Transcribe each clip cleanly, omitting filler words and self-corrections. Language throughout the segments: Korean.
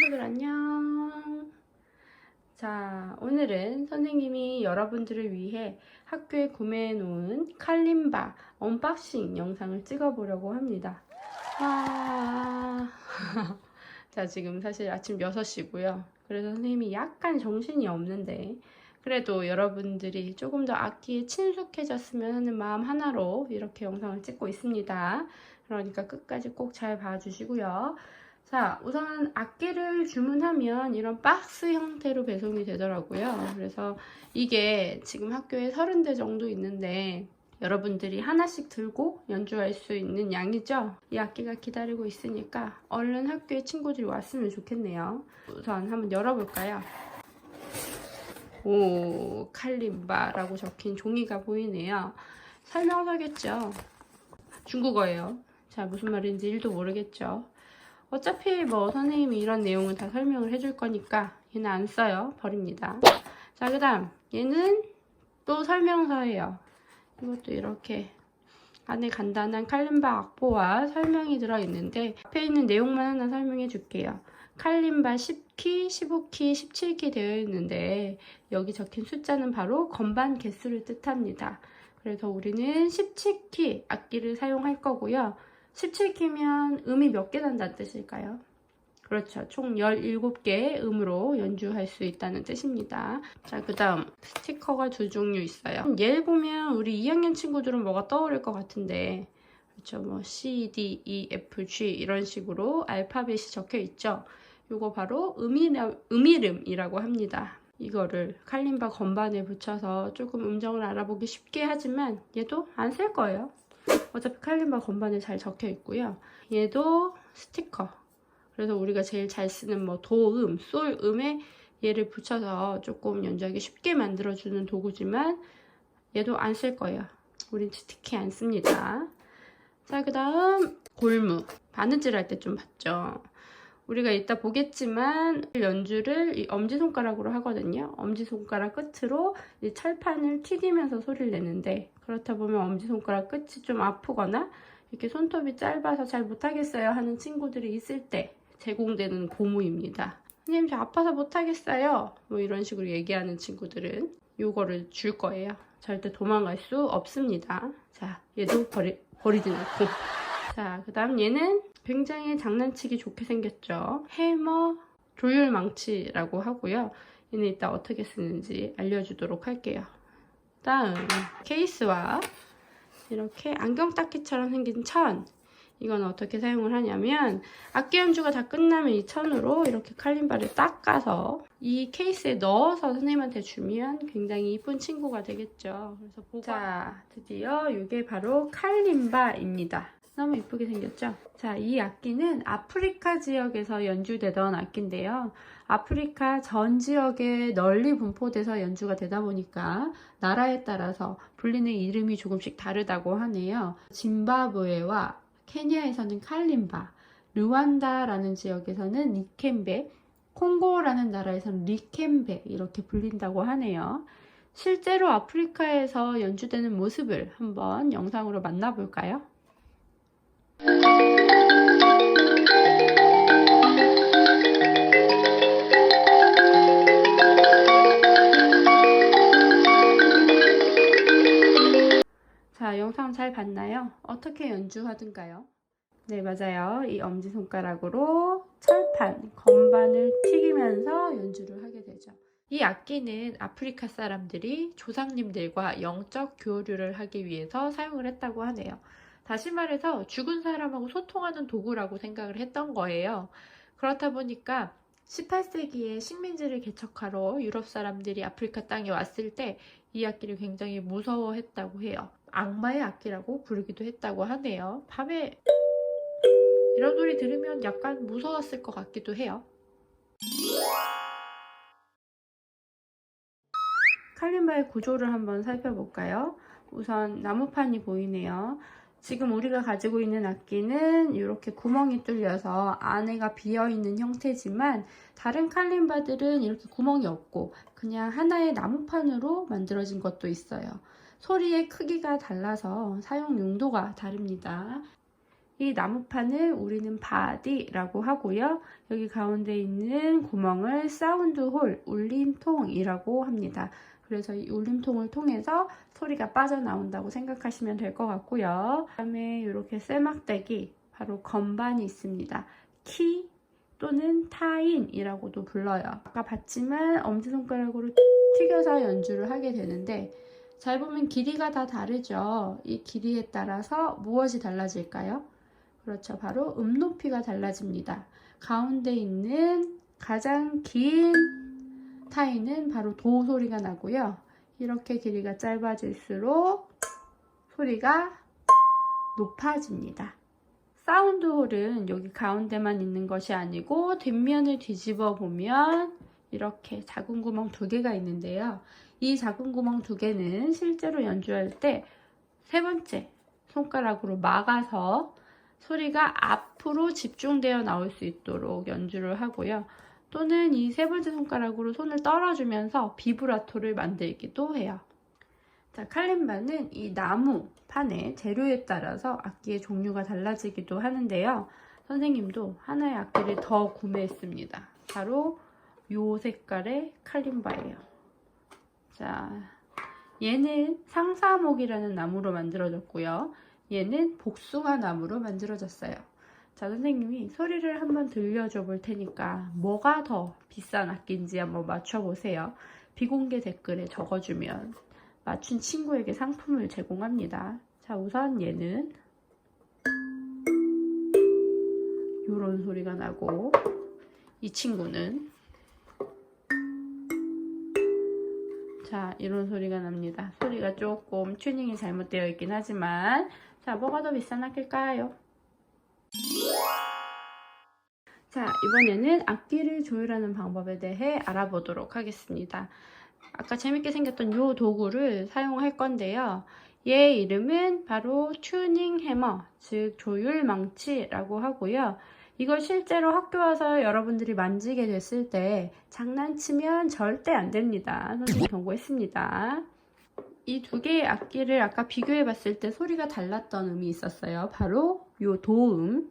친구들 안녕. 자, 오늘은 선생님이 여러분들을 위해 학교에 구매해 놓은 칼림바 언박싱 영상을 찍어 보려고 합니다. 와. 자, 지금 사실 아침 6시고요. 그래서 선생님이 약간 정신이 없는데 그래도 여러분들이 조금 더 악기에 친숙해졌으면 하는 마음 하나로 이렇게 영상을 찍고 있습니다. 그러니까 끝까지 꼭 잘 봐주시고요. 자, 우선 악기를 주문하면 이런 박스 형태로 배송이 되더라고요. 그래서 이게 지금 학교에 30대 정도 있는데 여러분들이 하나씩 들고 연주할 수 있는 양이죠. 이 악기가 기다리고 있으니까 얼른 학교에 친구들이 왔으면 좋겠네요. 우선 한번 열어볼까요? 오, 칼림바라고 적힌 종이가 보이네요. 설명서겠죠. 중국어예요. 자, 무슨 말인지 1도 모르겠죠. 어차피 뭐 선생님이 이런 내용은 다 설명을 해줄 거니까 얘는 안 써요. 버립니다. 자, 그 다음 얘는 또 설명서예요. 이것도 이렇게 안에 간단한 칼림바 악보와 설명이 들어있는데 앞에 있는 내용만 하나 설명해 줄게요. 칼림바 10키, 15키, 17키 되어 있는데 여기 적힌 숫자는 바로 건반 개수를 뜻합니다. 그래서 우리는 17키 악기를 사용할 거고요. 17키면 음이 몇 개 난다는 뜻일까요? 그렇죠. 총 17개의 음으로 연주할 수 있다는 뜻입니다. 자, 그 다음 스티커가 2종류 있어요. 얘를 보면 우리 2학년 친구들은 뭐가 떠오를 것 같은데 그렇죠. 뭐 C, D, E, F, G 이런 식으로 알파벳이 적혀 있죠. 이거 바로 음이름이라고 합니다. 이거를 칼림바 건반에 붙여서 조금 음정을 알아보기 쉽게 하지만 얘도 안 쓸 거예요. 어차피 칼림바 건반에 잘 적혀 있고요. 얘도 스티커. 그래서 우리가 제일 잘 쓰는 뭐 도음, 솔음에 얘를 붙여서 조금 연주하기 쉽게 만들어주는 도구지만 얘도 안 쓸 거예요. 우린 스티키 안 씁니다. 자, 그 다음 골무. 바느질 할 때 좀 봤죠. 우리가 이따 보겠지만 연주를 이 엄지손가락으로 하거든요. 엄지손가락 끝으로 이 철판을 튀기면서 소리를 내는데 그렇다 보면 엄지손가락 끝이 좀 아프거나 이렇게 손톱이 짧아서 잘 못하겠어요 하는 친구들이 있을 때 제공되는 고무입니다. 선생님 저 아파서 못하겠어요 뭐 이런 식으로 얘기하는 친구들은 이거를 줄 거예요. 절대 도망갈 수 없습니다. 자, 얘도 버리지 않고. 자, 그 다음 얘는 굉장히 장난치기 좋게 생겼죠. 해머 조율 망치라고 하고요. 얘는 이따 어떻게 쓰는지 알려주도록 할게요. 다음 케이스와 이렇게 안경 닦기처럼 생긴 천. 이건 어떻게 사용을 하냐면 악기 연주가 다 끝나면 이 천으로 이렇게 칼림바를 닦아서 이 케이스에 넣어서 선생님한테 주면 굉장히 이쁜 친구가 되겠죠. 그래서 자, 드디어 이게 바로 칼림바입니다. 너무 이쁘게 생겼죠? 자, 이 악기는 아프리카 지역에서 연주되던 악기인데요. 아프리카 전 지역에 널리 분포돼서 연주가 되다 보니까 나라에 따라서 불리는 이름이 조금씩 다르다고 하네요. 짐바브웨와 케냐에서는 칼림바, 르완다라는 지역에서는 니켐베, 콩고라는 나라에서는 리켐베 이렇게 불린다고 하네요. 실제로 아프리카에서 연주되는 모습을 한번 영상으로 만나볼까요? 자, 영상 잘 봤나요? 어떻게 연주하던가요? 네, 맞아요. 이 엄지손가락으로 철판, 건반을 튀기면서 연주를 하게 되죠. 이 악기는 아프리카 사람들이 조상님들과 영적 교류를 하기 위해서 사용을 했다고 하네요. 다시 말해서 죽은 사람하고 소통하는 도구라고 생각을 했던 거예요. 그렇다 보니까 18세기에 식민지를 개척하러 유럽 사람들이 아프리카 땅에 왔을 때 이 악기를 굉장히 무서워했다고 해요. 악마의 악기라고 부르기도 했다고 하네요. 밤에 이런 소리 들으면 약간 무서웠을 것 같기도 해요. 칼림바의 구조를 한번 살펴볼까요? 우선 나무판이 보이네요. 지금 우리가 가지고 있는 악기는 이렇게 구멍이 뚫려서 안에가 비어있는 형태지만 다른 칼림바들은 이렇게 구멍이 없고 그냥 하나의 나무판으로 만들어진 것도 있어요. 소리의 크기가 달라서 사용 용도가 다릅니다. 이 나무판을 우리는 바디라고 하고요. 여기 가운데 있는 구멍을 사운드홀, 울림통이라고 합니다. 그래서 이 울림통을 통해서 소리가 빠져나온다고 생각하시면 될 것 같고요. 그 다음에 이렇게 쇠막대기, 바로 건반이 있습니다. 키 또는 타인이라고도 불러요. 아까 봤지만 엄지손가락으로 튀겨서 연주를 하게 되는데, 잘 보면 길이가 다 다르죠. 이 길이에 따라서 무엇이 달라질까요? 그렇죠. 바로 높이가 달라집니다. 가운데 있는 가장 긴 타인은 바로 도 소리가 나고요. 이렇게 길이가 짧아질수록 소리가 높아집니다. 사운드홀은 여기 가운데만 있는 것이 아니고 뒷면을 뒤집어 보면 이렇게 작은 구멍 2개가 있는데요. 이 작은 구멍 2개는 실제로 연주할 때 3번째 손가락으로 막아서 소리가 앞으로 집중되어 나올 수 있도록 연주를 하고요. 또는 이 3번째 손가락으로 손을 떨어주면서 비브라토를 만들기도 해요. 자, 칼림바는 이 나무판의 재료에 따라서 악기의 종류가 달라지기도 하는데요. 선생님도 하나의 악기를 더 구매했습니다. 바로 요 색깔의 칼림바예요. 자, 얘는 상사목이라는 나무로 만들어졌고요. 얘는 복숭아 나무로 만들어졌어요. 자, 선생님이 소리를 한번 들려줘 볼 테니까 뭐가 더 비싼 악기인지 한번 맞춰보세요. 비공개 댓글에 적어주면 맞춘 친구에게 상품을 제공합니다. 자, 우선 얘는 이런 소리가 나고, 이 친구는 자, 이런 소리가 납니다. 소리가 조금 튜닝이 잘못되어 있긴 하지만, 자, 뭐가 더 비싼 악기일까요? 자, 이번에는 악기를 조율하는 방법에 대해 알아보도록 하겠습니다. 아까 재밌게 생겼던 이 도구를 사용할 건데요. 얘 이름은 바로 튜닝 해머, 즉 조율 망치라고 하고요. 이걸 실제로 학교 와서 여러분들이 만지게 됐을 때 장난치면 절대 안 됩니다. 선생님 경고했습니다. 이 2개의 악기를 아까 비교해 봤을 때 소리가 달랐던 음이 있었어요. 바로 이 도음.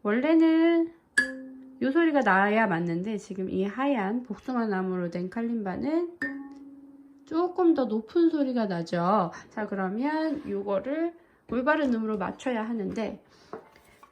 원래는 이 소리가 나야 맞는데 지금 이 하얀 복숭아 나무로 된 칼림바는 조금 더 높은 소리가 나죠. 자, 그러면 이거를 올바른 음으로 맞춰야 하는데,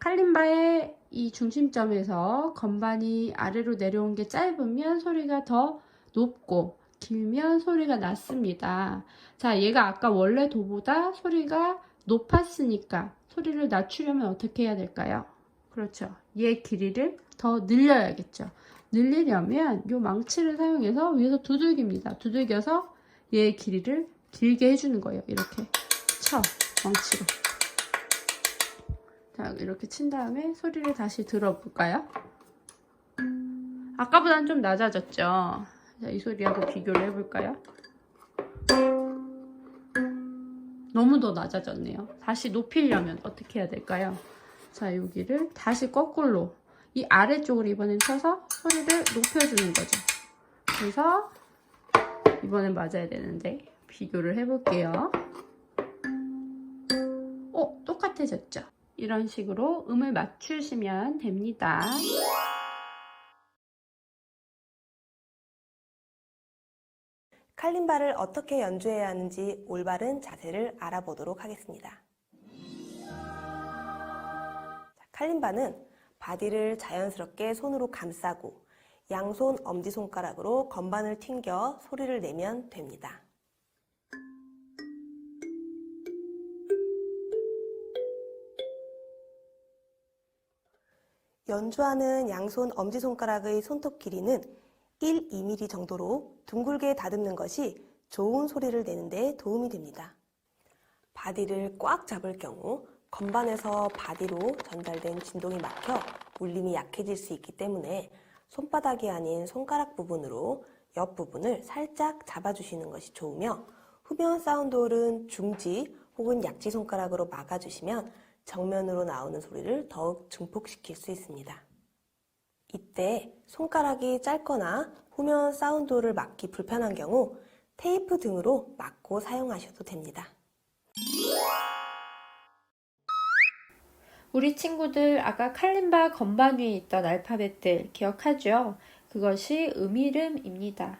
칼림바의 이 중심점에서 건반이 아래로 내려온 게 짧으면 소리가 더 높고 길면 소리가 낮습니다. 자, 얘가 아까 원래 도보다 소리가 높았으니까 소리를 낮추려면 어떻게 해야 될까요? 그렇죠. 얘 길이를 더 늘려야겠죠. 늘리려면 이 망치를 사용해서 위에서 두들깁니다. 두들겨서 얘의 길이를 길게 해주는 거예요. 이렇게 쳐, 망치로. 자, 이렇게 친 다음에 소리를 다시 들어볼까요? 아까보다는 좀 낮아졌죠? 자, 이 소리하고 비교를 해볼까요? 너무 더 낮아졌네요. 다시 높이려면 어떻게 해야 될까요? 자, 여기를 다시 거꾸로 이 아래쪽으로 이번엔 쳐서 소리를 높여주는 거죠. 그래서 이번엔 맞아야 되는데 비교를 해볼게요. 똑같아졌죠? 이런 식으로 음을 맞추시면 됩니다. 칼림바를 어떻게 연주해야 하는지 올바른 자세를 알아보도록 하겠습니다. 칼림바는 바디를 자연스럽게 손으로 감싸고 양손 엄지손가락으로 건반을 튕겨 소리를 내면 됩니다. 연주하는 양손 엄지손가락의 손톱 길이는 1~2mm 정도로 둥글게 다듬는 것이 좋은 소리를 내는 데 도움이 됩니다. 바디를 꽉 잡을 경우 건반에서 바디로 전달된 진동이 막혀 울림이 약해질 수 있기 때문에 손바닥이 아닌 손가락 부분으로 옆부분을 살짝 잡아주시는 것이 좋으며, 후면 사운드홀은 중지 혹은 약지 손가락으로 막아주시면 정면으로 나오는 소리를 더욱 증폭시킬 수 있습니다. 이때 손가락이 짧거나 후면 사운드홀을 막기 불편한 경우 테이프 등으로 막고 사용하셔도 됩니다. 우리 친구들 아까 칼림바 건반 위에 있던 알파벳들 기억하죠? 그것이 음이름입니다.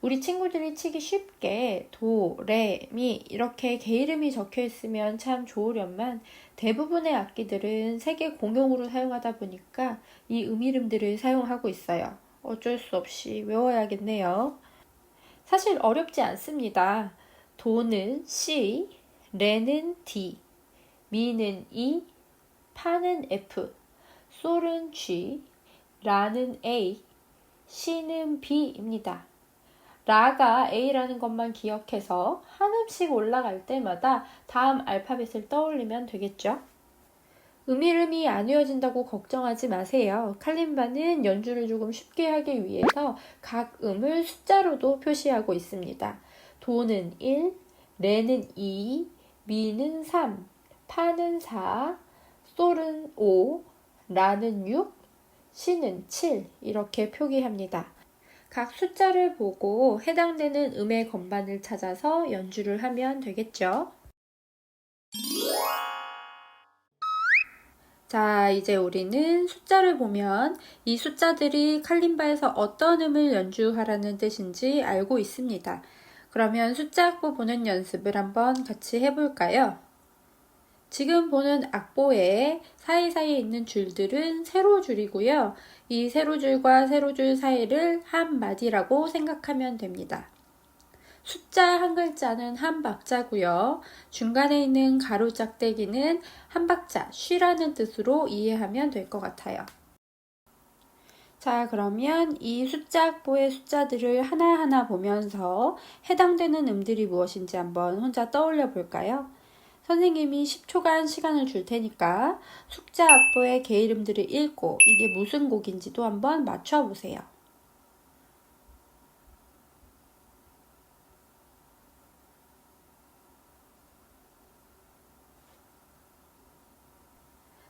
우리 친구들이 치기 쉽게 도, 레, 미 이렇게 개이름이 적혀 있으면 참 좋으련만 대부분의 악기들은 세계 공용으로 사용하다 보니까 이 음이름들을 사용하고 있어요. 어쩔 수 없이 외워야겠네요. 사실 어렵지 않습니다. 도는 C, 레는 D, 미는 E, 파는 F, 솔은 G, 라는 A, C는 B입니다. 라가 A라는 것만 기억해서 한 음씩 올라갈 때마다 다음 알파벳을 떠올리면 되겠죠? 음이름이 안 외워진다고 걱정하지 마세요. 칼림바는 연주를 조금 쉽게 하기 위해서 각 음을 숫자로도 표시하고 있습니다. 도는 1, 레는 2, 미는 3, 파는 4, 솔은 5, 라는 6, 시는 7 이렇게 표기합니다. 각 숫자를 보고 해당되는 음의 건반을 찾아서 연주를 하면 되겠죠. 자, 이제 우리는 숫자를 보면 이 숫자들이 칼림바에서 어떤 음을 연주하라는 뜻인지 알고 있습니다. 그러면 숫자 악보 보는 연습을 한번 같이 해볼까요? 지금 보는 악보에 사이사이에 있는 줄들은 세로줄이고요. 이 세로줄과 세로줄 사이를 한 마디라고 생각하면 됩니다. 숫자 한 글자는 한 박자고요. 중간에 있는 가로 짝대기는 한 박자, 쉬라는 뜻으로 이해하면 될 것 같아요. 자, 그러면 이 숫자 악보의 숫자들을 하나하나 보면서 해당되는 음들이 무엇인지 한번 혼자 떠올려 볼까요? 선생님이 10초간 시간을 줄 테니까 숫자 악보의 개 이름들을 읽고 이게 무슨 곡인지도 한번 맞춰보세요.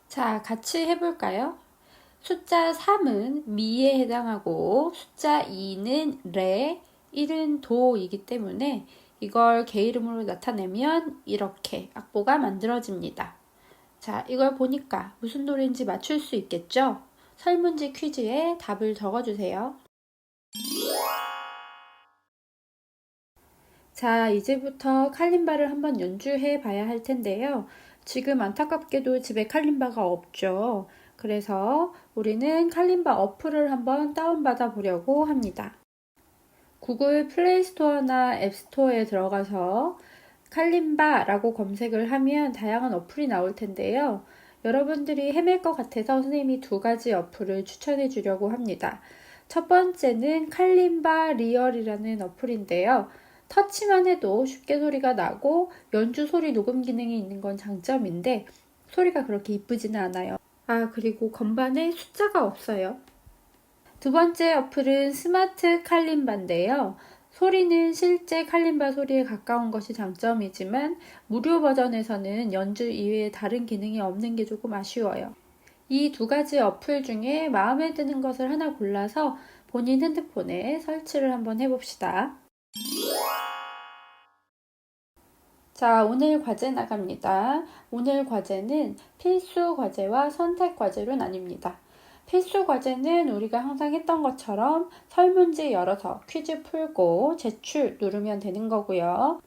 자, 같이 해볼까요? 숫자 3은 미에 해당하고 숫자 2는 레, 1은 도이기 때문에 이걸 개 이름으로 나타내면 이렇게 악보가 만들어집니다. 자, 이걸 보니까 무슨 노래인지 맞출 수 있겠죠? 설문지 퀴즈에 답을 적어주세요. 자, 이제부터 칼림바를 한번 연주해 봐야 할 텐데요. 지금 안타깝게도 집에 칼림바가 없죠. 그래서 우리는 칼림바 어플을 한번 다운받아 보려고 합니다. 구글 플레이스토어나 앱스토어에 들어가서 칼림바라고 검색을 하면 다양한 어플이 나올 텐데요. 여러분들이 헤맬 것 같아서 선생님이 두 가지 어플을 추천해 주려고 합니다. 첫 번째는 칼림바 리얼이라는 어플인데요. 터치만 해도 쉽게 소리가 나고 연주 소리 녹음 기능이 있는 건 장점인데 소리가 그렇게 이쁘지는 않아요. 아, 그리고 건반에 숫자가 없어요. 두 번째 어플은 스마트 칼림바인데요. 소리는 실제 칼림바 소리에 가까운 것이 장점이지만 무료 버전에서는 연주 이외에 다른 기능이 없는 게 조금 아쉬워요. 이 두 가지 어플 중에 마음에 드는 것을 하나 골라서 본인 핸드폰에 설치를 한번 해봅시다. 자, 오늘 과제 나갑니다. 오늘 과제는 필수 과제와 선택 과제로 나뉩니다. 필수 과제는 우리가 항상 했던 것처럼 설문지 열어서 퀴즈 풀고 제출 누르면 되는 거고요.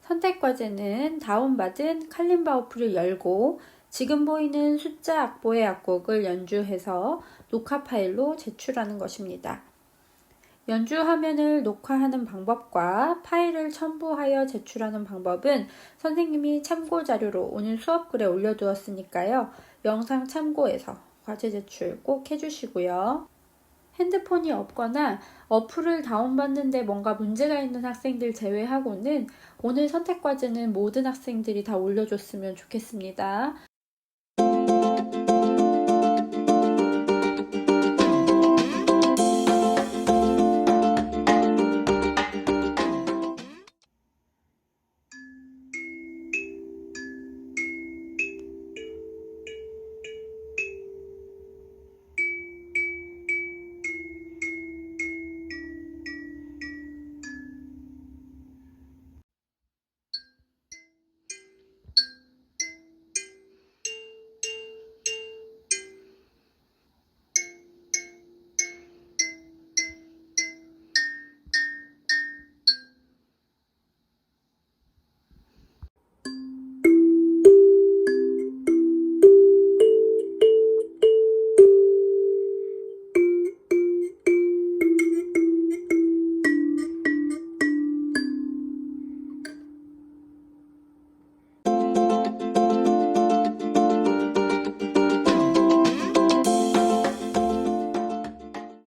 선택 과제는 다운받은 칼림바 어플을 열고 지금 보이는 숫자 악보의 악곡을 연주해서 녹화 파일로 제출하는 것입니다. 연주 화면을 녹화하는 방법과 파일을 첨부하여 제출하는 방법은 선생님이 참고 자료로 오늘 수업글에 올려두었으니까요. 영상 참고해서 과제 제출 꼭 해주시고요. 핸드폰이 없거나 어플을 다운받는데 뭔가 문제가 있는 학생들 제외하고는 오늘 선택 과제는 모든 학생들이 다 올려줬으면 좋겠습니다.